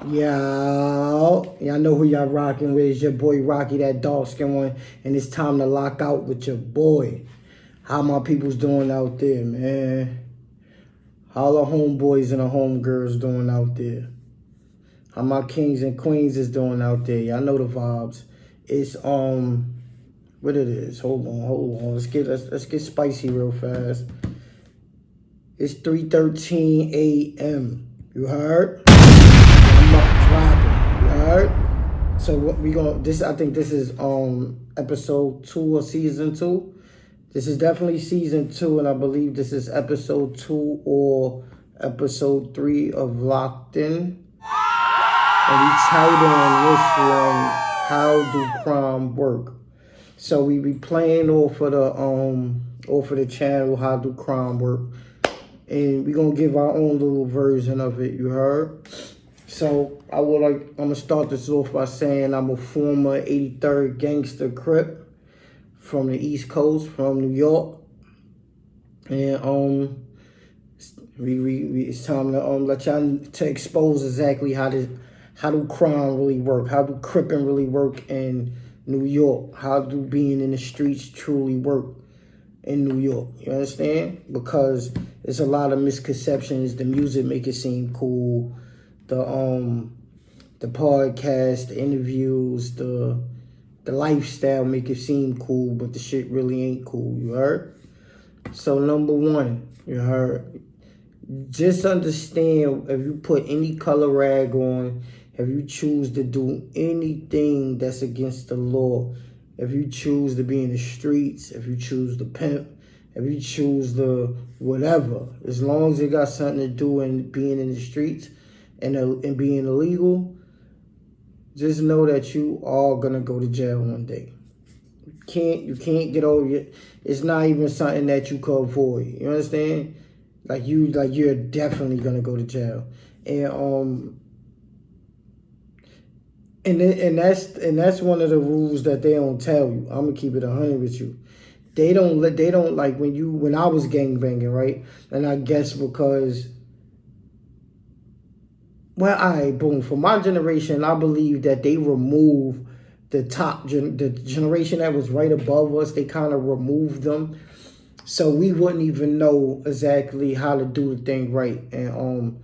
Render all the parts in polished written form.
Y'all know who y'all rocking with. It's your boy Rocky, that dark skin one, and it's time to lock out with your boy. How my people's doing out there, man? How the homeboys and the homegirls doing out there? How my kings and queens is doing out there? Y'all know the vibes. It's what it is. Hold on. Let's get spicy real fast. It's 3:13 a.m. You heard? I'm up dropping. You heard? So what we gonna I think this is episode 2 of season 2. This is definitely season 2, and I believe this is episode 2 or episode 3 of Locked In. And we titling this one, How Do Crime Work? So we be playing off of the channel, How Do Crime Work? And we're gonna give our own little version of it, you heard? So I'm gonna start this off by saying I'm a former 83rd Gangsta Crip from the East Coast, from New York. And it's time to let y'all to expose exactly how do crime really work, how do cripping really work in New York, how do being in the streets truly work in New York. You understand? Because there's a lot of misconceptions. The music make it seem cool. The podcast, the interviews, the lifestyle make it seem cool, but the shit really ain't cool. You heard? So number one, you heard? Just understand, if you put any color rag on, if you choose to do anything that's against the law, if you choose to be in the streets, if you choose to pimp, if you choose to whatever, as long as it got something to do with being in the streets and being illegal, just know that you are gonna go to jail one day. You can't get over it. It's not even something that you could avoid. You understand? You're definitely gonna go to jail. And that's one of the rules that they don't tell you. I'm gonna keep it 100 with you. They don't like when I was gangbanging, right? And I guess because, well, boom. For my generation, I believe that they remove the generation that was right above us. They kind of removed them, so we wouldn't even know exactly how to do the thing right. And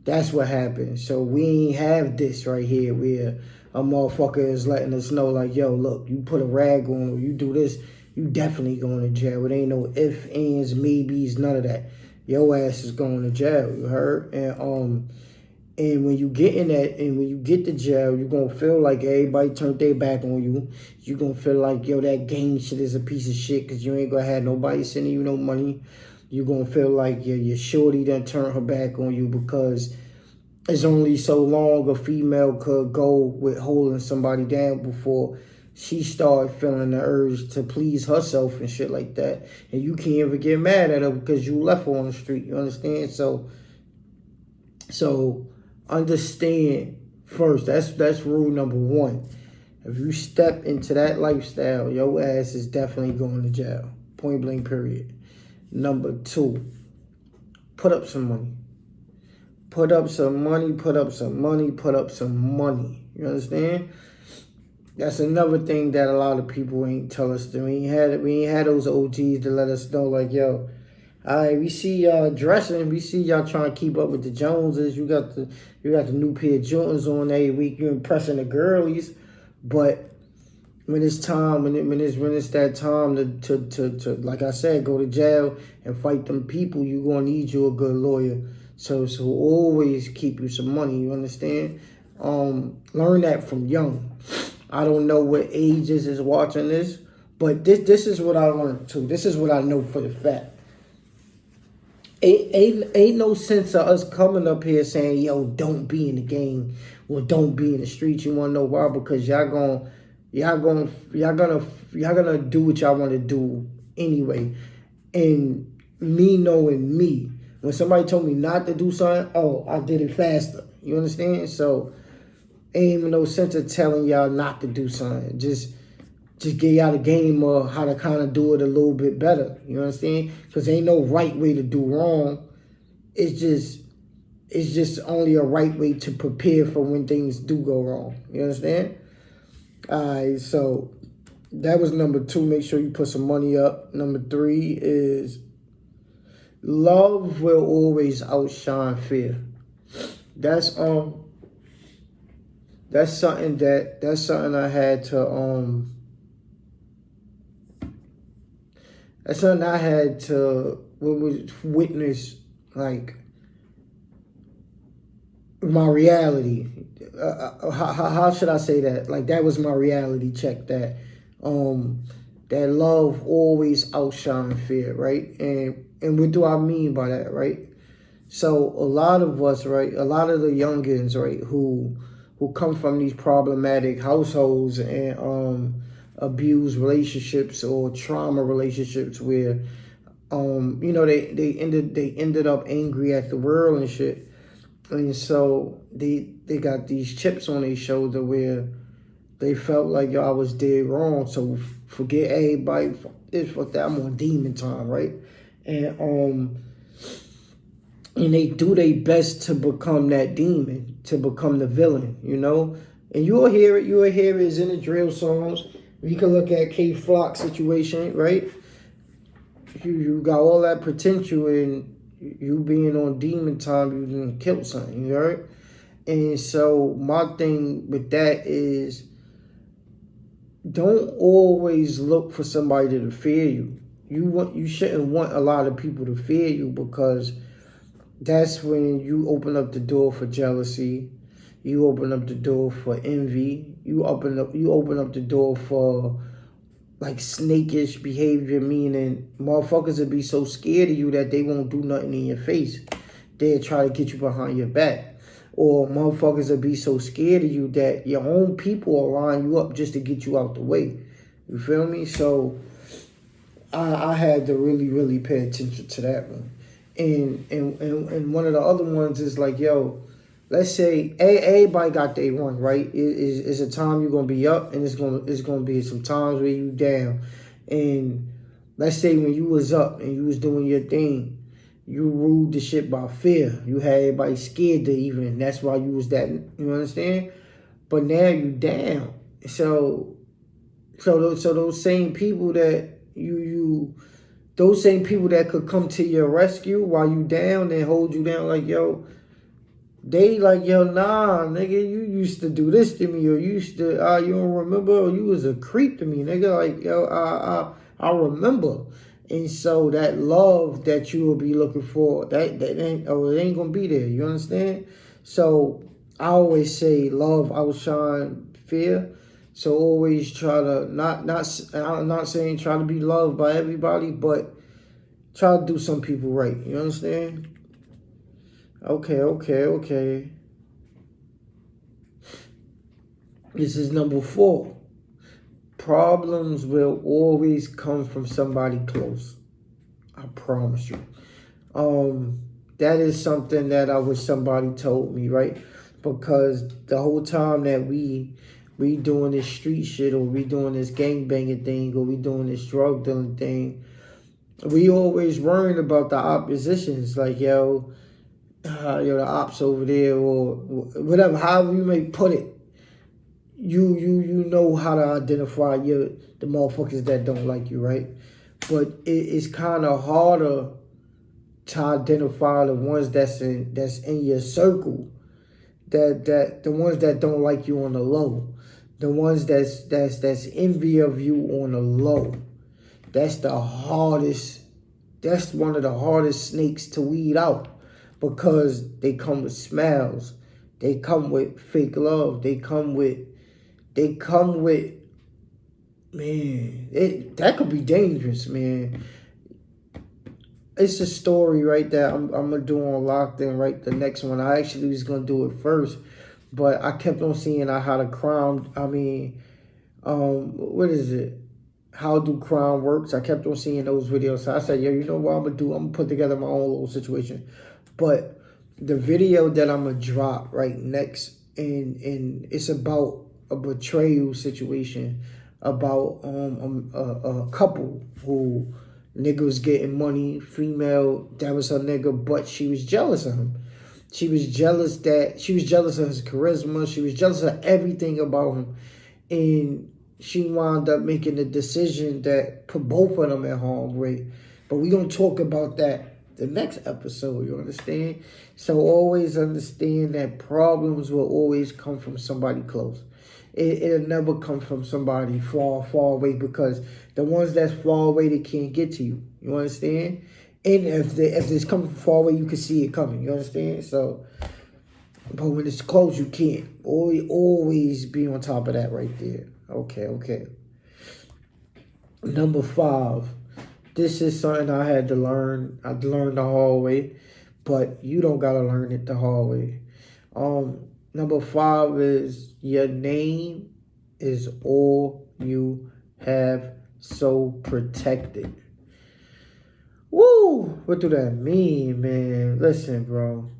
that's what happened. So we ain't have this right here where a motherfucker is letting us know, like, yo, look, you put a rag on or you do this, you definitely going to jail. It ain't no ifs, ands, maybes, none of that. Your ass is going to jail, you heard? And when you get in that, and when you get to jail, you're going to feel like everybody turned their back on you. You're going to feel like, yo, that gang shit is a piece of shit because you ain't going to have nobody sending you no money. You're going to feel like your shorty done turned her back on you because it's only so long a female could go with holding somebody down before she started feeling the urge to please herself and shit like that. And you can't ever get mad at her because you left her on the street. You understand? So understand first. That's rule number one. If you step into that lifestyle, your ass is definitely going to jail. Point blank, period. Number two, put up some money. Put up some money. You understand? That's another thing that a lot of people ain't tell us. We ain't had those OGs to let us know, like, yo, all right, we see y'all dressing. We see y'all trying to keep up with the Joneses. You got the new pair of Jordans on every week. You impressing the girlies, but when it's time, when it's that time to like I said, go to jail and fight them people, you gonna need you a good lawyer. So always keep you some money. You understand? Learn that from young. I don't know what ages is watching this, but this is what I learned too. This is what I know for the fact. Ain't no sense of us coming up here saying, yo, don't be in the game or don't be in the streets. You wanna know why? Because y'all gonna do what y'all want to do anyway. And me knowing me, when somebody told me not to do something, oh, I did it faster. You understand? So ain't even no sense of telling y'all not to do something. Just get y'all the game of how to kind of do it a little bit better. You understand? Because ain't no right way to do wrong. It's just It's just only a right way to prepare for when things do go wrong. You understand? All right, so that was number 2. Make sure you put some money up. Number 3 is love will always outshine fear. That's something I had to that's something I had to witness, like, my reality. How should I say that? Like, that was my reality check, that that love always outshines fear, right? And what do I mean by that, right? So a lot of us, right, a lot of the youngins, right, who come from these problematic households and abused relationships or trauma relationships where they ended up angry at the world and shit. And so they got these chips on their shoulder where they felt like, yo, I was dead wrong. So forget everybody, fuck this, fuck that, I'm on demon time, right? And they do their best to become that demon, to become the villain, you know? And you'll hear it is in the drill songs. You can look at K Flock situation, right? You got all that potential, and you being on demon time, you done killed something, right? And so my thing with that is, don't always look for somebody to fear you. You shouldn't want a lot of people to fear you, because that's when you open up the door for jealousy. You open up the door for envy. You open up the door for, like, snakish behavior, meaning motherfuckers will be so scared of you that they won't do nothing in your face. They'll try to get you behind your back. Or motherfuckers will be so scared of you that your own people will line you up just to get you out the way. You feel me? So I had to really, really pay attention to that one. And one of the other ones is like, yo, let's say everybody got their one, right? It's a time you're gonna be up, and it's gonna be some times where you down. And let's say when you was up and you was doing your thing, you ruled the shit by fear. You had everybody scared to even. That's why you was that. You understand? But now you down. So those same people that those same people that could come to your rescue while you down and hold you down, like, yo, they like, yo, nah, nigga, you used to do this to me, or you used to, you don't remember, or you was a creep to me, nigga, like, yo, I remember. And so that love that you will be looking for, that ain't, or it ain't gonna be there, you understand? So I always say love outshine fear. So always try to, I'm not saying try to be loved by everybody, but try to do some people right, you understand? Okay. This is number 4. Problems will always come from somebody close. I promise you. That is something that I wish somebody told me, right? Because the whole time that we doing this street shit, or we doing this gangbanging thing, or we doing this drug dealing thing, we always worrying about the oppositions, like, yo, the ops over there, or whatever, however you may put it. You know how to identify the motherfuckers that don't like you, right? But it's kind of harder to identify the ones that's in your circle, that the ones that don't like you on the low, the ones that's envy of you on the low. That's the hardest. That's one of the hardest snakes to weed out, because they come with smiles, they come with fake love, they come with, man, that could be dangerous, man. It's a story, right, that I'm gonna do on Locked In, right, the next one. I actually was gonna do it first, but I kept on seeing how the crime, what is it? How do crime works? I kept on seeing those videos. So I said, yo, you know what I'm gonna do? I'm gonna put together my own little situation. But the video that I'm gonna drop right next, and it's about a betrayal situation, about a couple who, nigga was getting money, female, that was her nigga, but she was jealous of him. She was jealous of his charisma. She was jealous of everything about him. And she wound up making a decision that put both of them at harm's way. But we're going to talk about that the next episode, you understand? So always understand that problems will always come from somebody close. It'll never come from somebody far, far away, because the ones that's far away, they can't get to you. You understand? And if it's coming from far away, you can see it coming. You understand? So, but when it's close, you can't. Always be on top of that right there. Okay. Number 5. This is something I had to learn. I learned the hard way, but you don't gotta learn it the hard way. Number 5 is your name is all you have, so protect it. Woo! What do that mean, man? Listen, bro.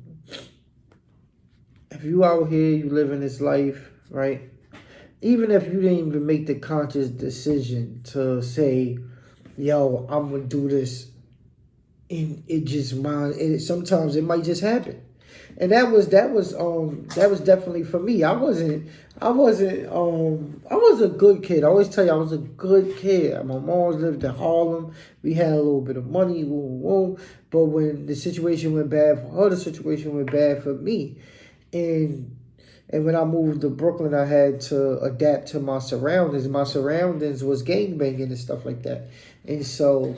If you out here, you living this life, right? Even if you didn't even make the conscious decision to say, yo, I'm gonna do this, and it just sometimes it might just happen. And that was definitely for me. I was a good kid. I always tell you I was a good kid. My mom lived in Harlem. We had a little bit of money, but when the situation went bad for her, the situation went bad for me. And when I moved to Brooklyn, I had to adapt to my surroundings. My surroundings was gangbanging and stuff like that. And so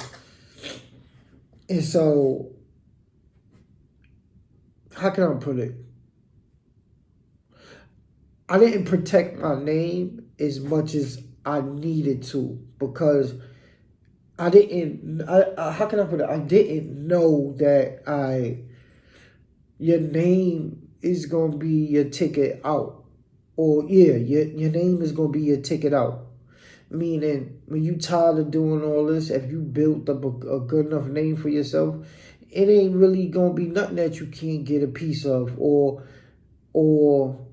how can I put it? I didn't protect my name as much as I needed to, because how can I put it? I didn't know that your name is going to be your ticket out. Or, yeah, your name is going to be your ticket out. Meaning, when you tired of doing all this, if you built up a good enough name for yourself, it ain't really going to be nothing that you can't get a piece of. Or all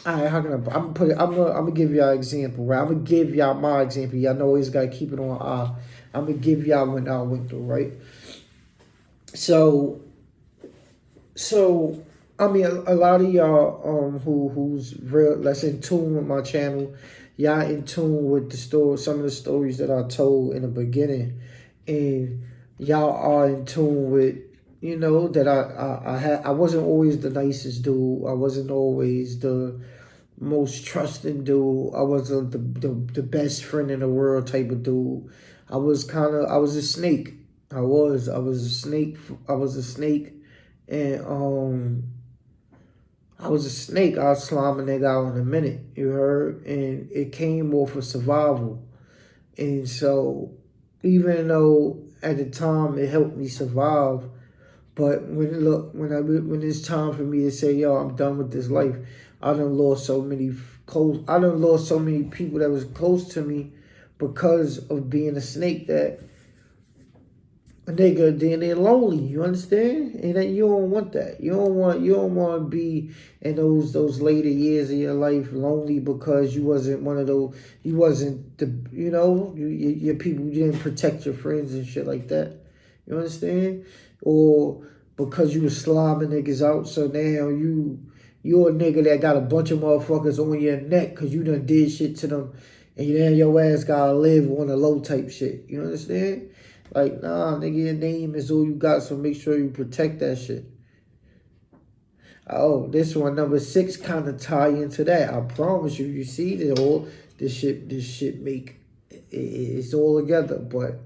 right, how can I'm gonna give y'all an example, right? I'm gonna give y'all my example. Y'all know always gotta keep it on eye. I'm gonna give y'all what I went through, right? So I mean, a lot of y'all who's real, that's in tune with my channel, y'all in tune with the story, some of the stories that I told in the beginning, and y'all are in tune with, you know, that I wasn't always the nicest dude. I wasn't always the most trusting dude. I wasn't the best friend in the world type of dude. I was a snake. I was a snake. I was a snake. And I was a snake. I'll slime a nigga out in a minute, you heard? And it came off of survival. And so, even though at the time it helped me survive, but when it's time for me to say, yo, I'm done with this life, I done lost so many people that was close to me because of being a snake, that a nigga, then they're lonely. You understand? And that you don't want that. You don't want to be in those later years of your life lonely because you wasn't one of those. You wasn't your people. You didn't protect your friends and shit like that. You understand? Or because you was slobbing niggas out, so now you're a nigga that got a bunch of motherfuckers on your neck because you done did shit to them, and then your ass gotta live on a low type shit. You understand? Like, nah, nigga, your name is all you got, so make sure you protect that shit. Oh, this one, number 6, kind of tie into that. I promise you. You see, this shit make it's all together. But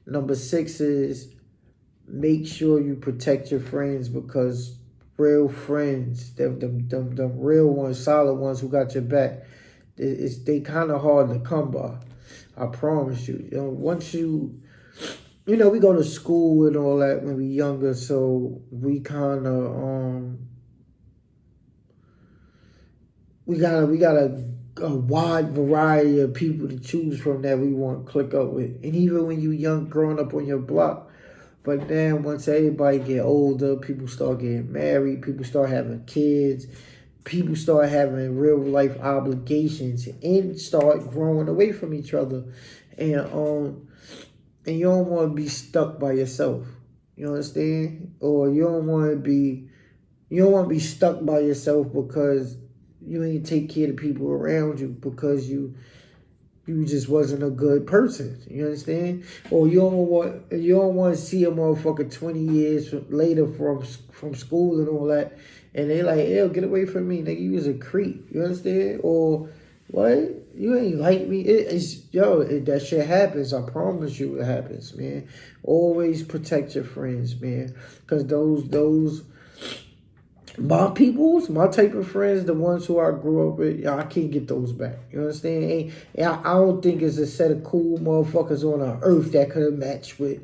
number 6 is make sure you protect your friends, because real friends, them real ones, solid ones who got your back, they kind of hard to come by. I promise you. You know, once we go to school and all that when we younger, so we kind of we got a wide variety of people to choose from that we want to click up with. And even when you young, growing up on your block, but then once everybody get older, people start getting married, people start having kids, people start having real life obligations, and start growing away from each other, and you don't want to be stuck by yourself. You understand? Or you don't want to be stuck by yourself because you ain't take care of the people around you because you just wasn't a good person. You understand? Or you don't want to see a motherfucker 20 years later from school and all that, and they like, "Ew, get away from me, nigga. You was a creep." You understand? Or what? You ain't like me. That shit happens. I promise you, it happens, man. Always protect your friends, man, because those my peoples, my type of friends, the ones who I grew up with, I can't get those back. You understand? I don't think it's a set of cool motherfuckers on our earth that could have matched with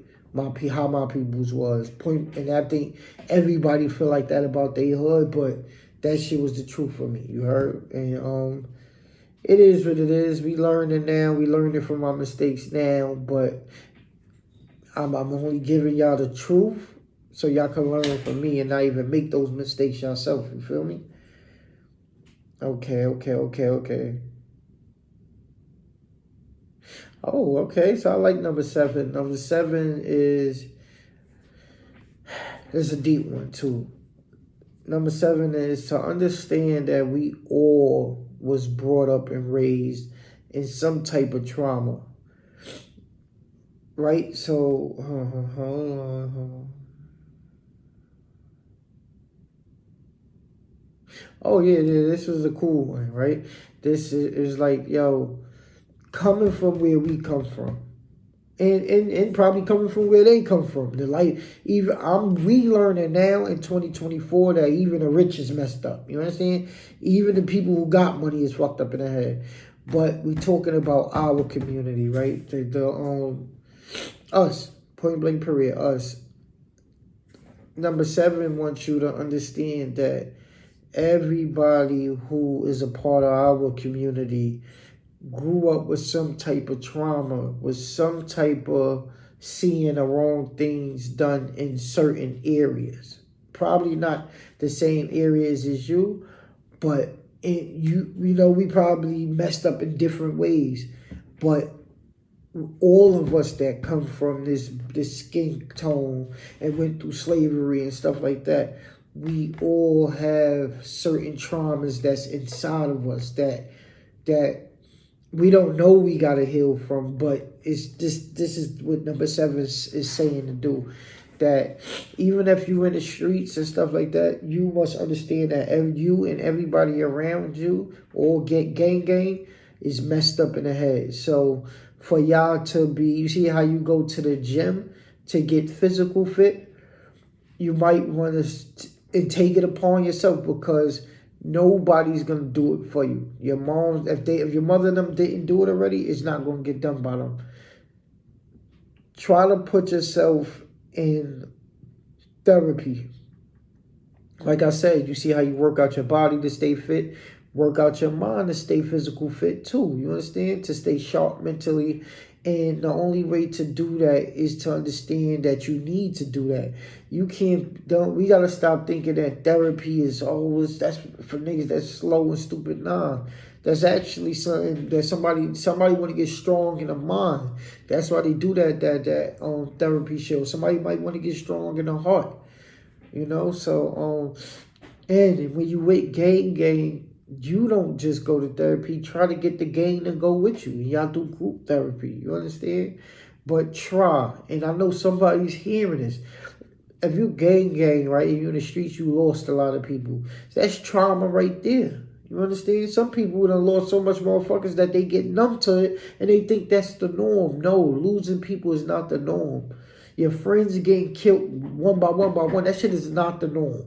how my peoples was. And I think everybody feel like that about their hood, but that shit was the truth for me. You heard? And it is what it is. We learning now. We learned it from our mistakes now, but I'm only giving y'all the truth so y'all can learn from me and not even make those mistakes yourself. You feel me? Okay. Oh, okay. So I like number 7. Number 7 is a deep one too. Number 7 is to understand that we all was brought up and raised in some type of trauma. Right? So, hold on. Oh, yeah, this was a cool one, right? This is like, yo, coming from where we come from. And probably coming from where they come from. We learning now in 2024 that even the rich is messed up. You understand? Even the people who got money is fucked up in the head. But we talking about our community, right? Us, point blank period, us. Number 7 wants you to understand that everybody who is a part of our community grew up with some type of trauma, with some type of seeing the wrong things done in certain areas. Probably not the same areas as you, but we probably messed up in different ways. But all of us that come from this skin tone and went through slavery and stuff like that, we all have certain traumas that's inside of us that we don't know we gotta heal from, but it's this is what number 7 is saying to do. That even if you're in the streets and stuff like that, you must understand that you and everybody around you all get gang is messed up in the head. So for y'all to be, you see how you go to the gym to get physical fit, you might want to take it upon yourself because nobody's gonna do it for you. Your mom, if your mother and them didn't do it already, it's not gonna get done by them. Try to put yourself in therapy. Like I said, you see how you work out your body to stay fit, work out your mind to stay physical fit too. You understand? To stay sharp mentally. And the only way to do that is to understand that you need to do that. We gotta stop thinking that therapy is always, that's for niggas that's slow and stupid. Nah. That's actually something that somebody want to get strong in the mind. That's why they do that therapy show. Somebody might want to get strong in the heart. So and when you with gang, you don't just go to therapy. Try to get the gang to go with you. Y'all do group therapy. You understand? But try. And I know somebody's hearing this. If you gang, right, and you're in the streets, you lost a lot of people. That's trauma right there. You understand? Some people would have lost so much motherfuckers that they get numb to it and they think that's the norm. No, losing people is not the norm. Your friends getting killed one by one. That shit is not the norm.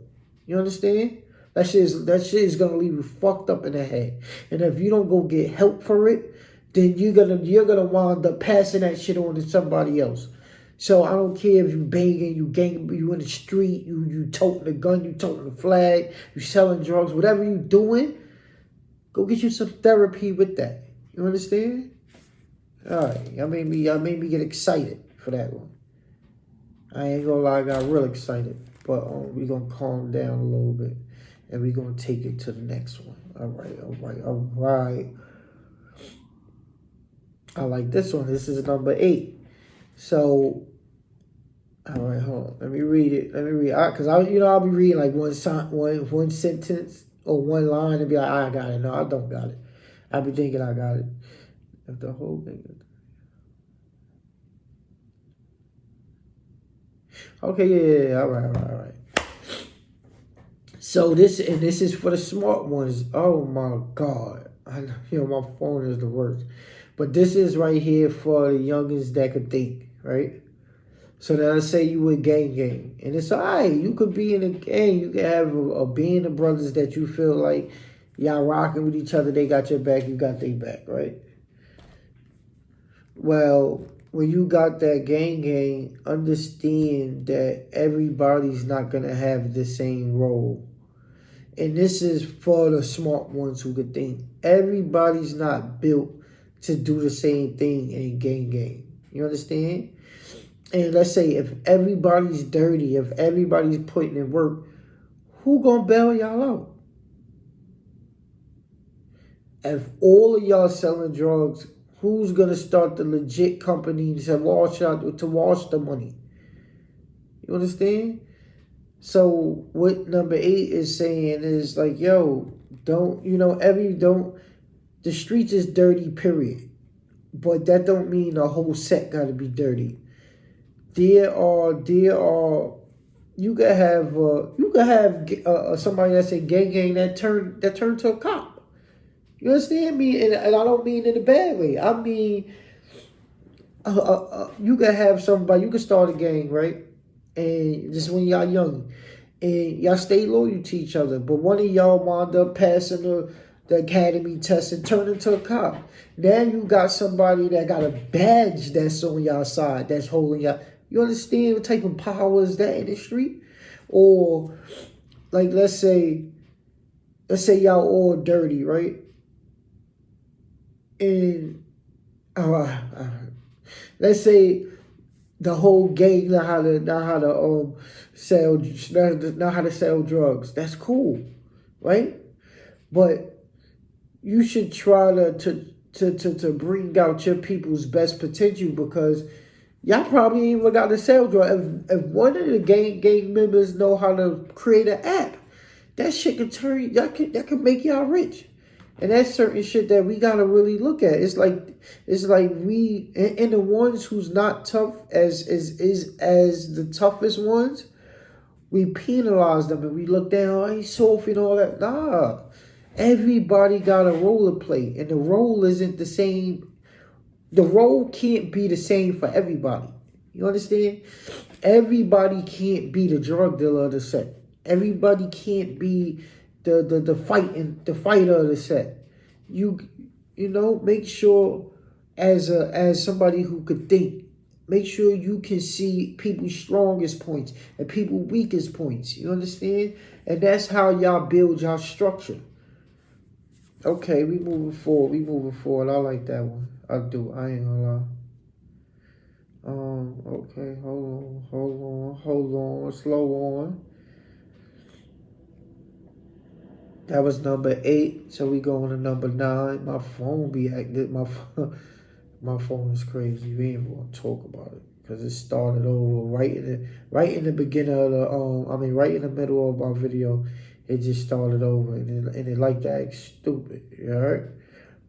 You understand? That shit is gonna leave you fucked up in the head. And if you don't go get help for it, then you're gonna wind up passing that shit on to somebody else. So I don't care if you banging, you in the street, you toting the gun, you toting the flag, you selling drugs, whatever you doing, go get you some therapy with that. You understand? All right, y'all made me get excited for that one. I ain't gonna lie, I got real excited, but we gonna calm down a little bit, and we gonna take it to the next one. All right. I like this one. This is number 8. So All right, hold on. Let me read it. Let me read it. Because I'll be reading like one sentence or one line and be like, I got it. No, I don't got it. I'll be thinking I got it. If the whole thing. Okay, yeah. All right, all right, all right. So this is for the smart ones. Oh my God, my phone is the worst. But this is right here for the youngins that could think, right? So now let's say you with gang, and it's alright. You could be in a gang. You can have a band of brothers that you feel like y'all rocking with each other. They got your back. You got their back, right? Well, when you got that gang, understand that everybody's not gonna have the same role. And this is for the smart ones who could think. Everybody's not built to do the same thing in gang. You understand? And let's say if everybody's dirty, if everybody's putting in work, who gonna bail y'all out? If all of y'all selling drugs, who's gonna start the legit company to wash the money? You understand? So what number 8 is saying is like, yo, the streets is dirty, period. But that don't mean the whole set gotta be dirty. There are you could have somebody that's a gang that turned to a cop. You understand me? And I don't mean in a bad way. I mean, you could have somebody. You could start a gang, right? And just when y'all young, and y'all stay loyal to each other. But one of y'all wound up passing the academy test and turned into a cop. Now you got somebody that got a badge that's on y'all side, that's holding y'all. You understand what type of power is that in the street? Or like let's say y'all all dirty, right? And let's say the whole gang know how to sell drugs. That's cool, right? But you should try to bring out your people's best potential, because y'all probably ain't even got to sell drugs. If one of the gang members know how to create an app, that shit can that can make y'all rich. And that's certain shit that we gotta really look at. It's like we and the ones who's not tough as the toughest ones, we penalize them and we look down, oh, he's soft and all that. Nah. Everybody got a role to play, and the role isn't the same. The role can't be the same for everybody. You understand? Everybody can't be the drug dealer of the set. Everybody can't be the fighter of the set. You make sure as somebody who could think, make sure you can see people's strongest points and people's weakest points. You understand? And that's how y'all build y'all structure. Okay, we moving forward. I like that one. I do. I ain't gonna lie. Okay, hold on, slow on. That was number 8. So we going to number 9. My phone be active. My phone is crazy. We ain't gonna talk about it because it started over right in the beginning of the right in the middle of our video. It just started over and it like to act stupid. You heard?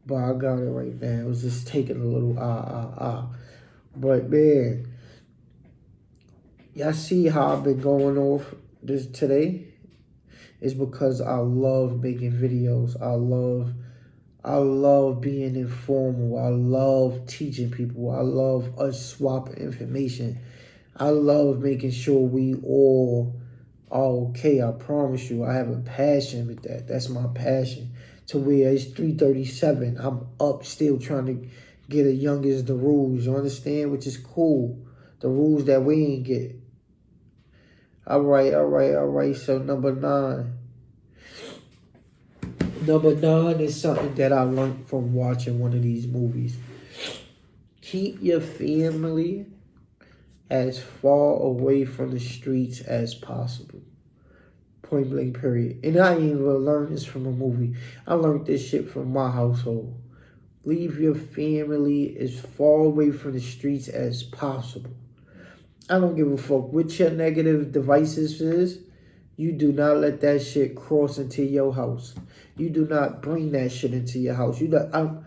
But I got it right now. It was just taking a little But man, y'all see how I've been going off this today? It's because I love making videos. I love being informal. I love teaching people. I love us swapping information. I love making sure we all are okay. I promise you, I have a passion with that. That's my passion. To where it's 3:37, I'm up still trying to get as young as the rules. You understand? Which is cool. The rules that we ain't get. All right. So number 9. Number 9 is something that I learned from watching one of these movies. Keep your family as far away from the streets as possible. Point blank, period. And I ain't even learned this from a movie. I learned this shit from my household. Leave your family as far away from the streets as possible. I don't give a fuck what your negative devices is. You do not let that shit cross into your house. You do not bring that shit into your house. You don't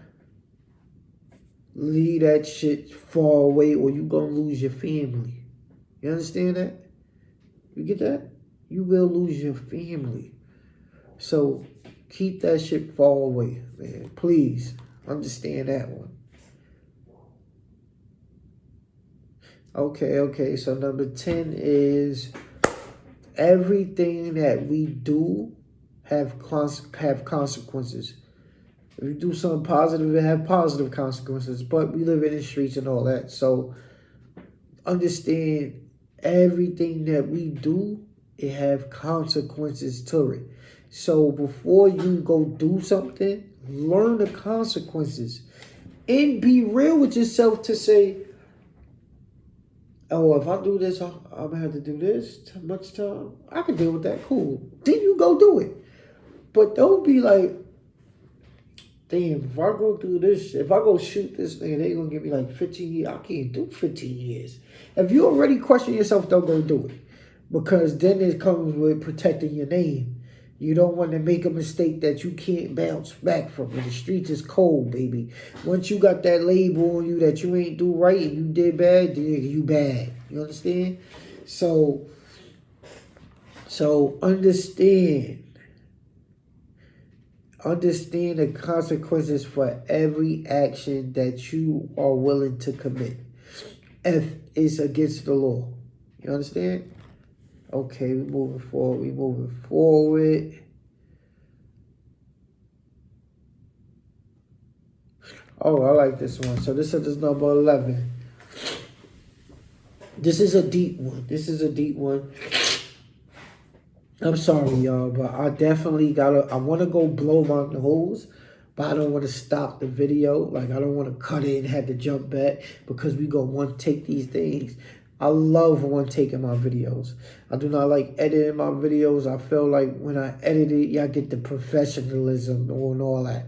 leave that shit far away or you gonna lose your family. You understand that? You get that? You will lose your family. So keep that shit far away, man. Please understand that one. Okay. So number 10 is everything that we do have consequences. If you do something positive, it have positive consequences. But we live in the streets and all that. So understand everything that we do, it have consequences to it. So before you go do something, learn the consequences. And be real with yourself to say, oh, if I do this, I'm going to have to do this too much time. I can deal with that. Cool. Then you go do it. But don't be like, damn, if I go do this, if I go shoot this nigga, they going to give me like 15 years. I can't do 15 years. If you already question yourself, don't go do it. Because then it comes with protecting your name. You don't want to make a mistake that you can't bounce back from. The streets is cold, baby. Once you got that label on you that you ain't do right and you did bad, then you bad. You understand? So understand the consequences for every action that you are willing to commit. If it's against the law. You understand? Okay, we moving forward. Oh, I like this one. So this is number 11. This is a deep one. I'm sorry, y'all, but I definitely I want to go blow my nose, but I don't want to stop the video. Like, I don't want to cut it and have to jump back because we go one take these things. I love one taking my videos. I do not like editing my videos. I feel like when I edit it, y'all get the professionalism and all that.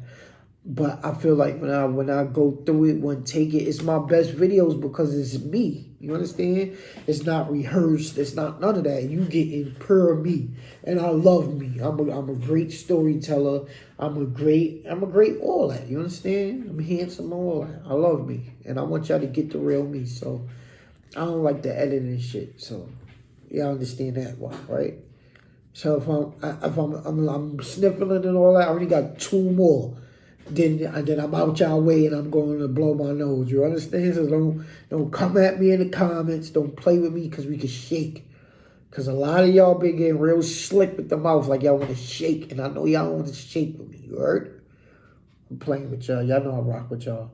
But I feel like when I go through it, one take it, it's my best videos because it's me. You understand? It's not rehearsed. It's not none of that. You getting pure me, and I love me. I'm a great storyteller. I'm a great all that. You understand? I'm handsome, all that. I love me, and I want y'all to get the real me. So I don't like the editing shit. So y'all understand that one, right? So if I'm sniffling and all that, I already got 2 more. Then I'm out y'all way and I'm going to blow my nose. You understand? So don't come at me in the comments. Don't play with me because we can shake. Because a lot of y'all been getting real slick with the mouth like y'all want to shake. And I know y'all want to shake with me. You heard? I'm playing with y'all. Y'all know I rock with y'all.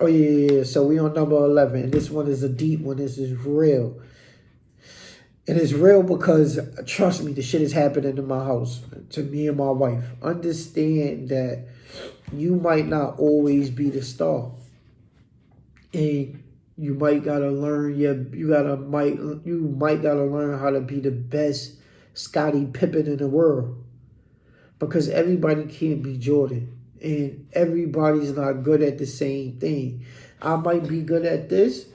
Oh, yeah. So we on number 11. And this one is a deep one. This is real. And it's real because, trust me, the shit is happening in my house. To me and my wife. Understand that you might not always be the star. And you might gotta learn you might gotta learn how to be the best Scottie Pippen in the world. Because everybody can't be Jordan. And everybody's not good at the same thing. I might be good at this.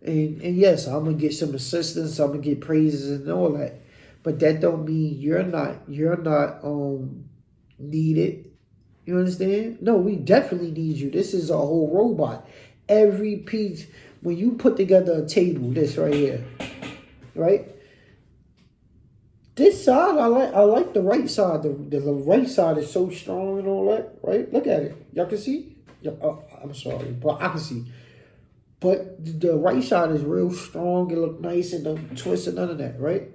And yes, I'm gonna get some assistance, I'm gonna get praises and all that. But that don't mean you're not needed. You understand? No, we definitely need you. This is a whole robot. Every piece, when you put together a table, this right here, right? This side, I like the right side. The right side is so strong and all that, right? Look at it. Y'all can see? Yeah, I'm sorry, but I can see. But the right side is real strong. It look nice and don't twist and none of that, right?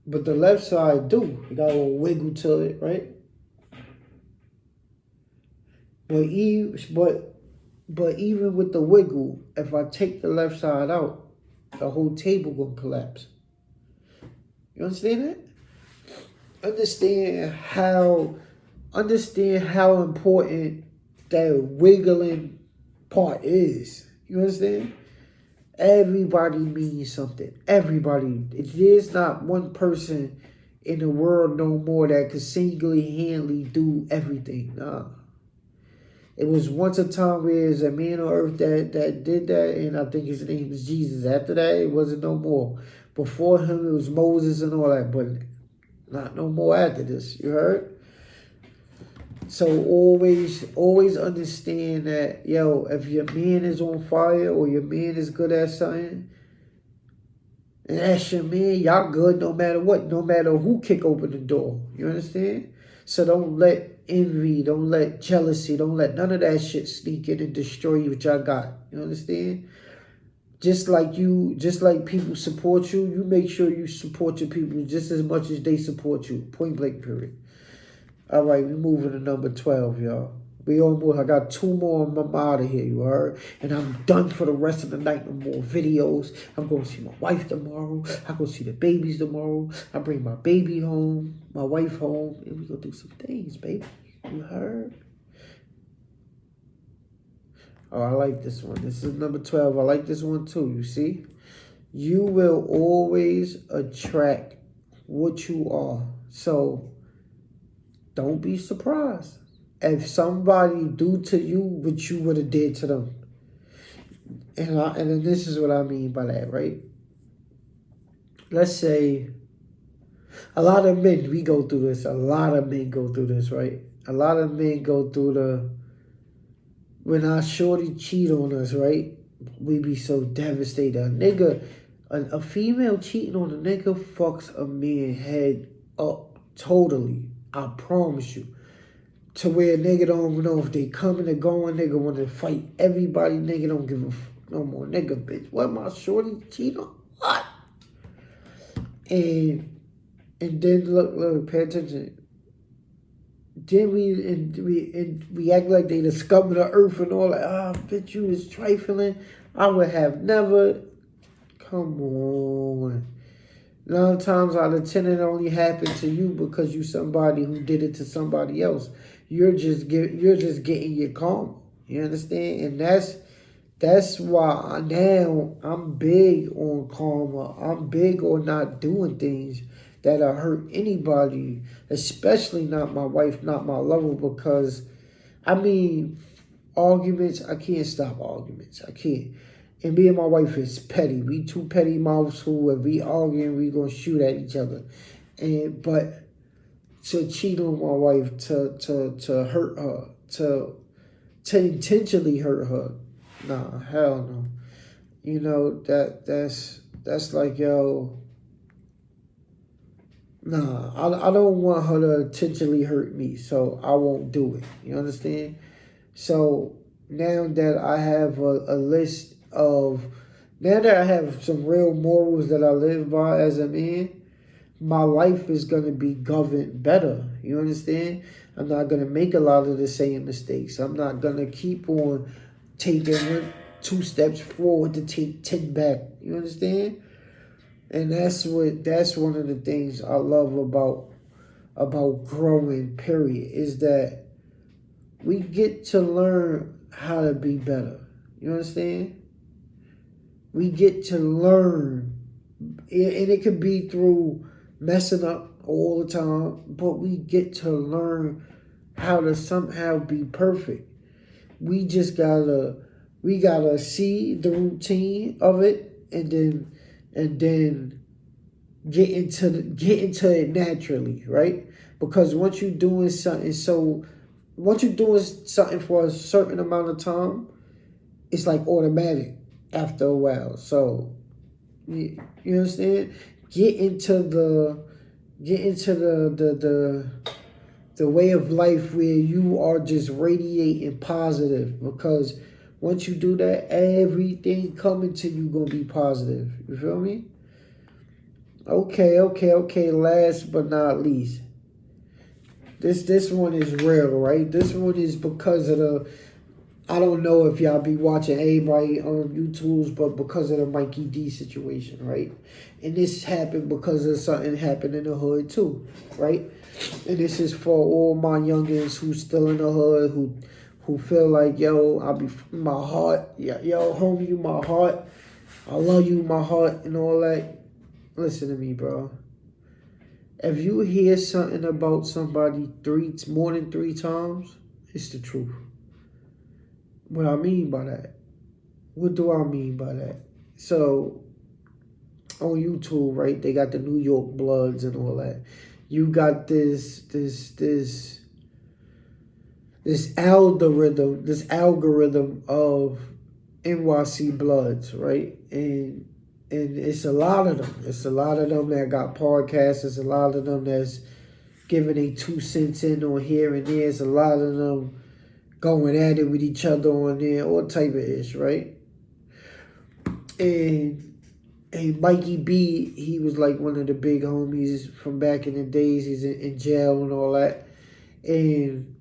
But the left side do. It got a little wiggle to it, right? But even with the wiggle, if I take the left side out, the whole table gonna collapse. You understand that? Understand how important that wiggling part is. You understand? Everybody means something. Everybody. There's not one person in the world no more that could single-handedly do everything. Nah. It was once a time where there's a man on earth that did that, and I think his name was Jesus. After that, it wasn't no more. Before him, it was Moses and all that, but not no more after this. You heard? So always understand that, yo, if your man is on fire or your man is good at something, and that's your man, y'all good no matter what, no matter who kick open the door. You understand? So don't let envy, don't let jealousy, don't let none of that shit sneak in and destroy what y'all got. You understand? Just like people support you, you make sure you support your people just as much as they support you. Point blank period. All right, we moving to number 12, y'all. We almost, I got 2 more and I'm out of here, you heard? And I'm done for the rest of the night. No more videos. I'm going to see my wife tomorrow. I'm going to see the babies tomorrow. I bring my baby home, my wife home, and we going to do some things, baby. You heard? Oh, I like this one. This is number 12. I like this one too, you see? You will always attract what you are. So don't be surprised if somebody do to you what you would have did to them. And then this is what I mean by that, right? Let's say a lot of men, we go through this. A lot of men go through this, right? A lot of men go through when our shorty cheat on us, right? We be so devastated. A female cheating on a nigga fucks a man head up totally. I promise you. To where nigga don't know if they coming or going, nigga want to fight everybody, nigga don't give a no more, nigga, bitch. What, my shorty cheat on? What? And then look, pay attention. Then we act like they the scum of the earth and all that. Bitch, you is trifling. I would have never. Come on. 9 times out of 10, it only happened to you because you somebody who did it to somebody else. You're just getting your karma. You understand? And that's why now I'm big on karma. I'm big on not doing things that'll hurt anybody, especially not my wife, not my lover, because I mean, arguments, I can't stop arguments. I can't. And me and my wife is petty. We 2 petty mouths who, if we arguing, we gonna shoot at each other. But to cheat on my wife, to hurt her, to intentionally hurt her, nah, hell no. You know, that's like, yo, nah, I don't want her to intentionally hurt me, so I won't do it. You understand? So now that I have a list of, now that I have some real morals that I live by as a man, my life is going to be governed better. You understand? I'm not going to make a lot of the same mistakes. I'm not going to keep on taking 2 steps forward to take 10 back. You understand? And that's one of the things I love about growing, period, is that we get to learn how to be better. You understand? We get to learn, and it could be through messing up all the time, but we get to learn how to somehow be perfect. We just gotta see the routine of it, and then get into it naturally, right? Because once you're doing something for a certain amount of time, it's like automatic after a while. So you understand? Get into the way of life where you are just radiating positive, because once you do that, everything coming to you gonna be positive. You feel me? Okay. Last but not least, this one is real, right? This one is because of I don't know if y'all be watching everybody on YouTube's, but because of the Mikey D situation, right? And this happened because of something happened in the hood too, right? And this is for all my youngins who's still in the hood, who feel like, yo, I'll be my heart, yo, homie, you my heart, I love you, my heart, and all that. Listen to me, bro. If you hear something about somebody more than 3 times, it's the truth. what I mean by that. What do I mean by that? So on YouTube, right? They got the New York Bloods and all that. You got this algorithm of NYC Bloods, right? And it's a lot of them. It's a lot of them that got podcasts. It's a lot of them that's giving a 2 cents in on here and there. It's a lot of them going at it with each other on there, all type of ish, right? And Mikey B, he was like one of the big homies from back in the days. He's in jail and all that. And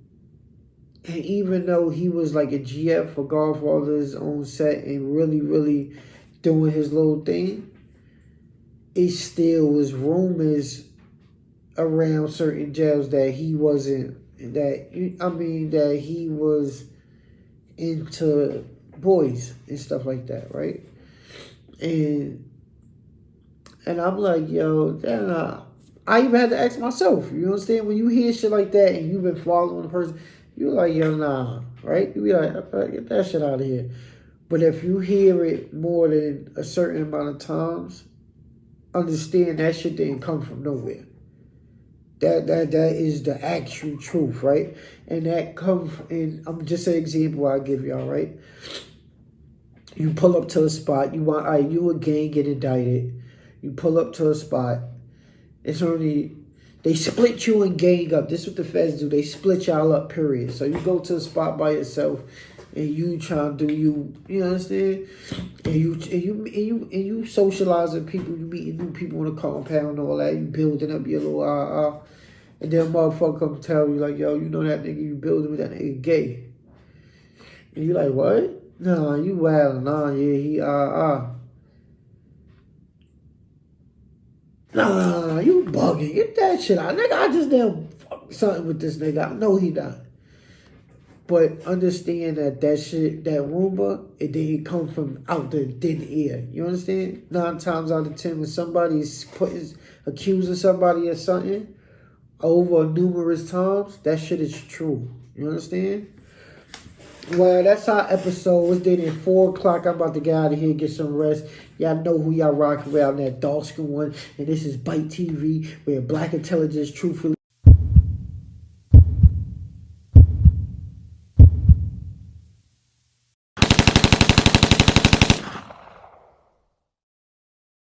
even though he was like a GF for Godfather's own set and really, really doing his little thing, it still was rumors around certain jails that he wasn't, that he was into boys and stuff like that, right? And I'm like, yo, damn, I even had to ask myself, you understand? When you hear shit like that and you've been following the person, you're like, yo, nah, right? You be like, get that shit out of here. But if you hear it more than a certain amount of times, understand that shit didn't come from nowhere. That is the actual truth, right? And that comes, and I'm just an example I give y'all, right? You pull up to a spot, you a gang get indicted. You pull up to a spot. They split you and gang up. This is what the feds do. They split y'all up, period. So you go to a spot by yourself and you try to do you understand? And you socializing people, you meeting new people in the compound and all that, you building up your little and then motherfucker come tell you like, yo, you know that nigga you building with, that nigga gay. And you like, what? Nah, you wild. Nah, yeah, he Nah, you bugging. Get that shit out. Nigga, I just did something with this nigga. I know he not. But understand that shit, that rumor, it didn't come from out the thin air. You understand? 9 times out of 10, when somebody's accusing somebody of something over numerous times, that shit is true. You understand? Well, that's our episode. It's dated 4 o'clock. I'm about to get out of here, get some rest. Y'all know who y'all rocking around, that dark skin one. And this is Bite TV, where Black Intelligence, Truthfully.